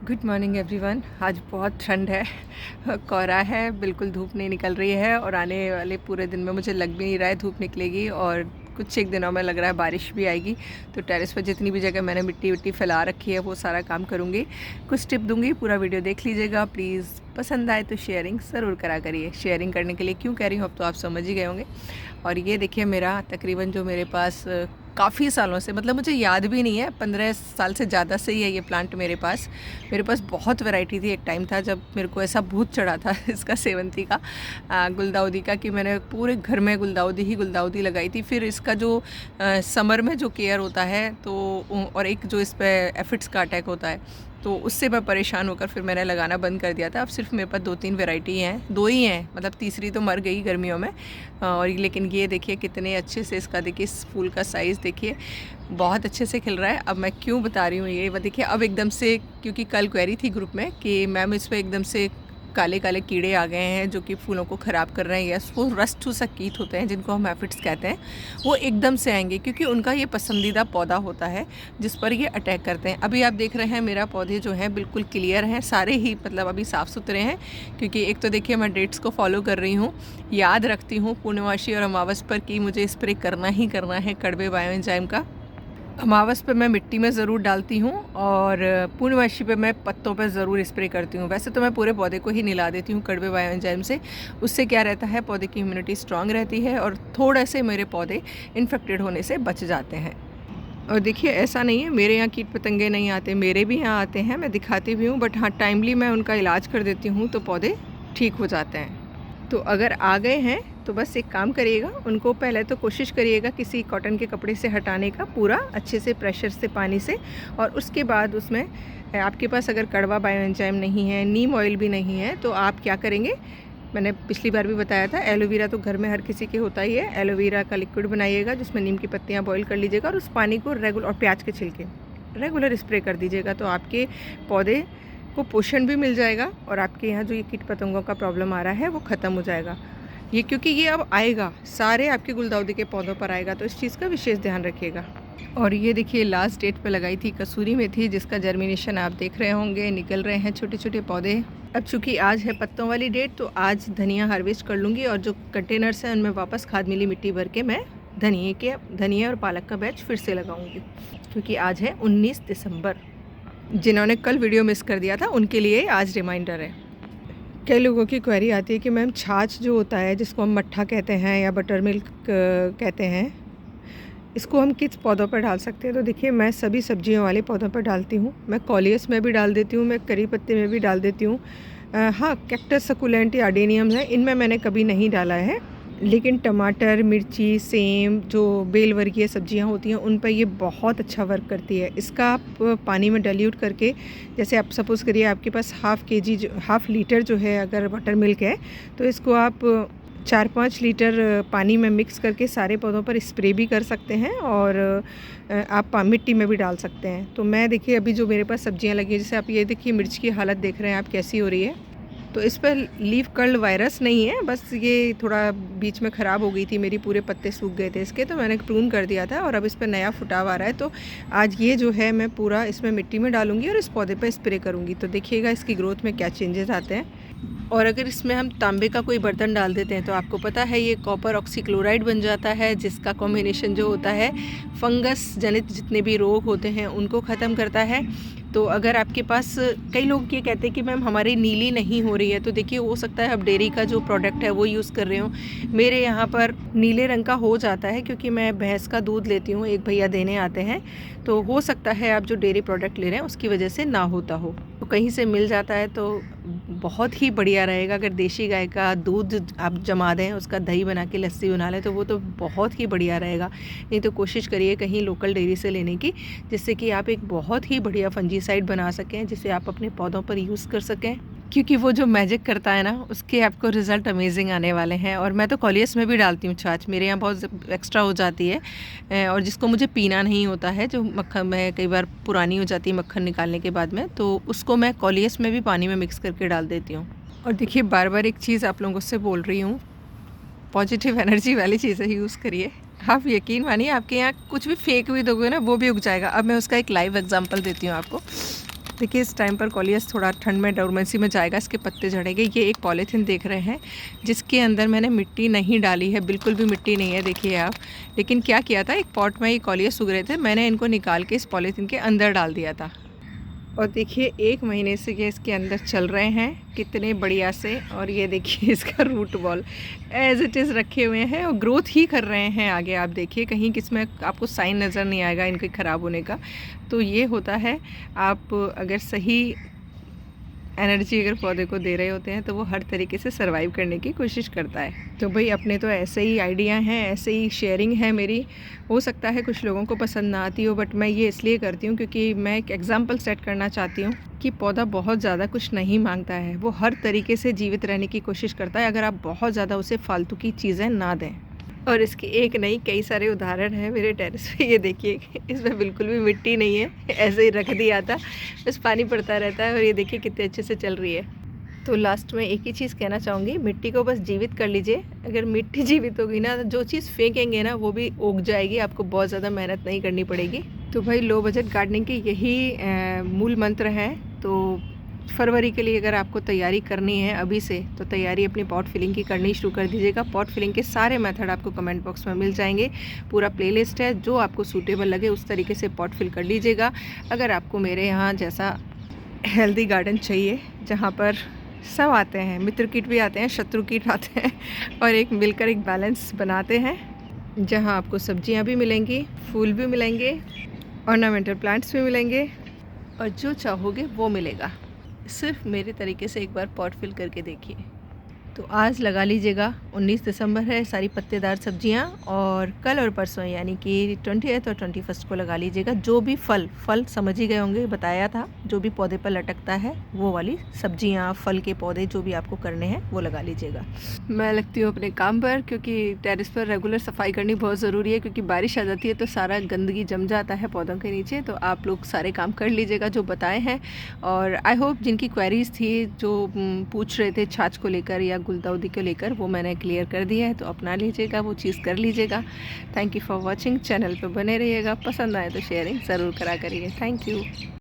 Good morning everyone. आज बहुत ठंड है, कोहरा है, बिल्कुल धूप नहीं निकल रही है और आने वाले पूरे दिन में मुझे लग भी नहीं रहा है धूप निकलेगी और कुछ एक दिनों में लग रहा है बारिश भी आएगी। तो टेरेस पर जितनी भी जगह मैंने मिट्टी विट्टी फैला रखी है वो सारा काम करूँगी। कुछ टिप दूँगी, पूरा वीडियो देख लीजिएगा प्लीज़। पसंद आए तो शेयरिंग ज़रूर करा करिए। शेयरिंग करने के लिए क्यों कह रही हूँ अब तो आप समझ ही गए होंगे। और ये देखिए मेरा तकरीबन जो मेरे पास काफ़ी सालों से, मतलब मुझे याद भी नहीं है, 15 साल से ज़्यादा से ही है ये प्लांट मेरे पास बहुत वैरायटी थी। एक टाइम था जब मेरे को ऐसा भूत चढ़ा था इसका, सेवंती का, गुलदाउदी का, कि मैंने पूरे घर में गुलदाउदी लगाई थी। फिर इसका जो समर में जो केयर होता है तो, और एक जो इस पर एफिड्स का अटैक होता है तो उससे मैं परेशान होकर फिर मैंने लगाना बंद कर दिया था। अब सिर्फ मेरे पास 2-3 वैरायटी हैं, 2 ही हैं, मतलब तीसरी तो मर गई गर्मियों में। और लेकिन ये देखिए कितने अच्छे से इसका, देखिए इस फूल का साइज़ देखिए, बहुत अच्छे से खिल रहा है। अब मैं क्यों बता रही हूँ ये देखिए, अब एकदम से, क्योंकि कल क्वेरी थी ग्रुप में कि मैम इस पर एकदम से काले काले कीड़े आ गए हैं जो कि फूलों को ख़राब कर रहे हैं। यस, वो रस्ट टू कीट होते हैं जिनको हम एफिड्स कहते हैं, वो एकदम से आएंगे क्योंकि उनका ये पसंदीदा पौधा होता है जिस पर ये अटैक करते हैं। अभी आप देख रहे हैं मेरा पौधे जो हैं बिल्कुल क्लियर हैं सारे ही, मतलब अभी साफ़ सुथरे हैं, क्योंकि एक तो देखिए मैं डेट्स को फॉलो कर रही हूँ, याद रखती हूँ पूर्णमासी और अमावस पर कि मुझे स्प्रे करना ही करना है कड़वे बायो एंजाइम का। अमावस पे मैं मिट्टी में ज़रूर डालती हूँ और पूर्णमासी पे मैं पत्तों पे ज़रूर स्प्रे करती हूँ। वैसे तो मैं पूरे पौधे को ही निला देती हूँ कड़वे बायो एंजाइम से। उससे क्या रहता है, पौधे की इम्यूनिटी स्ट्रांग रहती है और थोड़े से मेरे पौधे इन्फेक्टेड होने से बच जाते हैं। और देखिए ऐसा नहीं है मेरे यहाँ कीट पतंगे नहीं आते, मेरे भी यहाँ आते हैं, मैं दिखाती भी हूँ, बट हाँ टाइमली मैं उनका इलाज कर देती हूँ तो पौधे ठीक हो जाते हैं। तो अगर आ गए हैं तो बस एक काम करिएगा, उनको पहले तो कोशिश करिएगा किसी कॉटन के कपड़े से हटाने का, पूरा अच्छे से प्रेशर से, पानी से। और उसके बाद उसमें आपके पास अगर कड़वा बायो एंजाइम नहीं है, नीम ऑयल भी नहीं है, तो आप क्या करेंगे, मैंने पिछली बार भी बताया था, एलोवेरा तो घर में हर किसी के होता ही है। एलोवेरा का लिक्विड बनाइएगा जिसमें नीम की पत्तियाँ बॉईल कर लीजिएगा और उस पानी को रेगुलर, और प्याज के छिलके रेगुलर स्प्रे कर दीजिएगा। तो आपके पौधे को पोषण भी मिल जाएगा और आपके यहाँ जो ये कीट पतंगों का प्रॉब्लम आ रहा है वो ख़त्म हो जाएगा। ये क्योंकि ये अब आएगा, सारे आपके गुलदाउदी के पौधों पर आएगा, तो इस चीज़ का विशेष ध्यान रखिएगा। और ये देखिए लास्ट डेट पे लगाई थी कसूरी मेथी, जिसका जर्मिनेशन आप देख रहे होंगे, निकल रहे हैं छोटे छोटे पौधे। अब चूँकि आज है पत्तों वाली डेट तो आज धनिया हार्वेस्ट कर लूँगी और जो कंटेनर्स हैं उनमें वापस खाद मिली मिट्टी भर के मैं धनिया और पालक का बैच फिर से लगाऊँगी, क्योंकि आज है 19 दिसंबर। जिन्होंने कल वीडियो मिस कर दिया था उनके लिए आज रिमाइंडर है। कई लोगों की क्वेरी आती है कि मैम छाछ जो होता है, जिसको हम मट्ठा कहते हैं या बटर मिल्क कहते हैं, इसको हम किस पौधों पर डाल सकते हैं। तो देखिए मैं सभी सब्जियों वाले पौधों पर डालती हूँ। मैं कॉलियस में भी डाल देती हूँ, मैं करी पत्ते में भी डाल देती हूँ। हाँ, कैक्टस सकुलेंट या अडेनियम है, इनमें मैंने कभी नहीं डाला है, लेकिन टमाटर, मिर्ची, सेम, जो बेल वर्गीय सब्जियां होती हैं उन पर ये बहुत अच्छा वर्क करती है। इसका आप पानी में डाइल्यूट करके, जैसे आप सपोज़ करिए आपके पास हाफ़ लीटर जो है अगर बटर मिल्क है, तो इसको आप 4-5 लीटर पानी में मिक्स करके सारे पौधों पर स्प्रे भी कर सकते हैं और आप मिट्टी में भी डाल सकते हैं। तो मैं देखिए अभी जो मेरे पास सब्जियां लगी हैं, जैसे आप ये देखिए मिर्च की हालत देख रहे हैं आप कैसी हो रही है, तो इस पर लीफ कर्ल वायरस नहीं है, बस ये थोड़ा बीच में ख़राब हो गई थी, मेरी पूरे पत्ते सूख गए थे इसके, तो मैंने प्रून कर दिया था और अब इस पर नया फुटाव आ रहा है। तो आज ये जो है मैं पूरा इसमें मिट्टी में डालूंगी और इस पौधे पर स्प्रे करूंगी, तो देखिएगा इसकी ग्रोथ में क्या चेंजेस आते हैं। और अगर इसमें हम तांबे का कोई बर्तन डाल देते हैं तो आपको पता है ये कॉपर ऑक्सीक्लोराइड बन जाता है, जिसका कॉम्बिनेशन जो होता है फंगस जनित जितने भी रोग होते हैं उनको ख़त्म करता है। तो अगर आपके पास, कई लोग ये कहते हैं कि मैम हमारी नीली नहीं हो रही है, तो देखिए हो सकता है आप डेयरी का जो प्रोडक्ट है वो यूज़ कर रहे हो। मेरे यहाँ पर नीले रंग का हो जाता है क्योंकि मैं भैंस का दूध लेती हूँ, एक भैया देने आते हैं, तो हो सकता है आप जो डेयरी प्रोडक्ट ले रहे हैं उसकी वजह से ना होता हो। तो कहीं से मिल जाता है तो बहुत ही बढ़िया रहेगा। अगर देसी गाय का दूध आप जमा दें, उसका दही बना के लस्सी बना लें तो वो तो बहुत ही बढ़िया रहेगा। नहीं तो कोशिश करिए कहीं लोकल डेयरी से लेने की, जिससे कि आप एक बहुत ही बढ़िया फंजीसाइड बना सकें, जिसे आप अपने पौधों पर यूज़ कर सकें, क्योंकि वो जो मैजिक करता है ना उसके आपको रिज़ल्ट अमेजिंग आने वाले हैं। और मैं तो कॉलियस में भी डालती हूँ छाछ, मेरे यहाँ बहुत एक्स्ट्रा हो जाती है और जिसको मुझे पीना नहीं होता है, जो मक्खन में कई बार पुरानी हो जाती है मक्खन निकालने के बाद में, तो उसको मैं कॉलियस में भी पानी में मिक्स करके डाल देती हूँ। और देखिए बार बार एक चीज़ आप लोगों से बोल रही हूँ, पॉजिटिव एनर्जी वाली चीज़ें यूज़ करिए। आप यकीन मानिए आपके यहाँ कुछ भी फेंक भी दोगे ना वो भी उग जाएगा। अब मैं उसका एक लाइव एग्जांपल देती हूँ आपको। देखिए इस टाइम पर कॉलियस थोड़ा ठंड में डोरमेंसी में जाएगा, इसके पत्ते झड़ेंगे। ये एक पॉलीथीन देख रहे हैं जिसके अंदर मैंने मिट्टी नहीं डाली है, बिल्कुल भी मिट्टी नहीं है, देखिए आप। लेकिन क्या किया था, एक पॉट में ये कॉलियस उग रहे थे, मैंने इनको निकाल के इस पॉलीथीन के अंदर डाल दिया था। और देखिए 1 महीने से ये इसके अंदर चल रहे हैं कितने बढ़िया से। और ये देखिए इसका root ball as it is रखे हुए हैं और ग्रोथ ही कर रहे हैं आगे। आप देखिए कहीं किसमें आपको साइन नज़र नहीं आएगा इनके ख़राब होने का। तो ये होता है, आप अगर सही एनर्जी अगर पौधे को दे रहे होते हैं तो वो हर तरीके से सर्वाइव करने की कोशिश करता है। तो भाई अपने तो ऐसे ही आइडिया हैं, ऐसे ही शेयरिंग है मेरी। हो सकता है कुछ लोगों को पसंद ना आती हो, बट मैं ये इसलिए करती हूँ क्योंकि मैं एक एग्जांपल सेट करना चाहती हूँ कि पौधा बहुत ज़्यादा कुछ नहीं मांगता है, वो हर तरीके से जीवित रहने की कोशिश करता है अगर आप बहुत ज़्यादा उसे फालतू की चीज़ें ना दें। और इसके एक नहीं कई सारे उदाहरण हैं मेरे टेरेस पे। ये देखिए इसमें बिल्कुल भी मिट्टी नहीं है, ऐसे ही रख दिया था, बस पानी पड़ता रहता है। और ये देखिए कितने अच्छे से चल रही है। तो लास्ट में एक ही चीज़ कहना चाहूँगी, मिट्टी को बस जीवित कर लीजिए। अगर मिट्टी जीवित होगी ना तो जो चीज़ फेंकेंगे ना वो भी उग जाएगी, आपको बहुत ज़्यादा मेहनत नहीं करनी पड़ेगी। तो भाई लो बजट गार्डनिंग के यही मूल मंत्र हैं। तो फरवरी के लिए अगर आपको तैयारी करनी है अभी से, तो तैयारी अपनी पॉट फिलिंग की करनी शुरू कर दीजिएगा। पॉट फिलिंग के सारे मेथड आपको कमेंट बॉक्स में मिल जाएंगे, पूरा प्लेलिस्ट है, जो आपको सूटेबल लगे उस तरीके से पॉट फिल कर लीजिएगा। अगर आपको मेरे यहाँ जैसा हेल्दी गार्डन चाहिए जहाँ पर सब आते हैं, मित्र कीट भी आते हैं, शत्रु कीट आते हैं, और एक मिलकर एक बैलेंस बनाते हैं जहाँ आपको सब्जियाँ भी मिलेंगी, फूल भी मिलेंगे, ऑर्नामेंटल प्लांट्स भी मिलेंगे, और जो चाहोगे वो मिलेगा। सिर्फ मेरे तरीके से एक बार पॉट फिल करके देखिए। तो आज लगा लीजिएगा, 19 दिसंबर है, सारी पत्तेदार सब्जियां, और कल और परसों यानी कि 20 और 21 को लगा लीजिएगा जो भी फल समझ ही गए होंगे, बताया था, जो भी पौधे पर लटकता है वो वाली सब्जियां, फल के पौधे जो भी आपको करने हैं वो लगा लीजिएगा। मैं लगती हूँ अपने काम पर, क्योंकि टेरेस पर रेगुलर सफाई करनी बहुत ज़रूरी है, क्योंकि बारिश आ जाती है तो सारा गंदगी जम जाता है पौधों के नीचे। तो आप लोग सारे काम कर लीजिएगा जो बताए हैं। और आई होप जिनकी क्वेरीज थी, जो पूछ रहे थे छाछ को लेकर या गुलदाउदी को लेकर, वो मैंने क्लियर कर दिया है। तो अपना लीजिएगा, वो चीज़ कर लीजिएगा। Thank you for watching. Channel पर बने रहिएगा, पसंद आए तो शेयरिंग ज़रूर करा करिए। Thank you.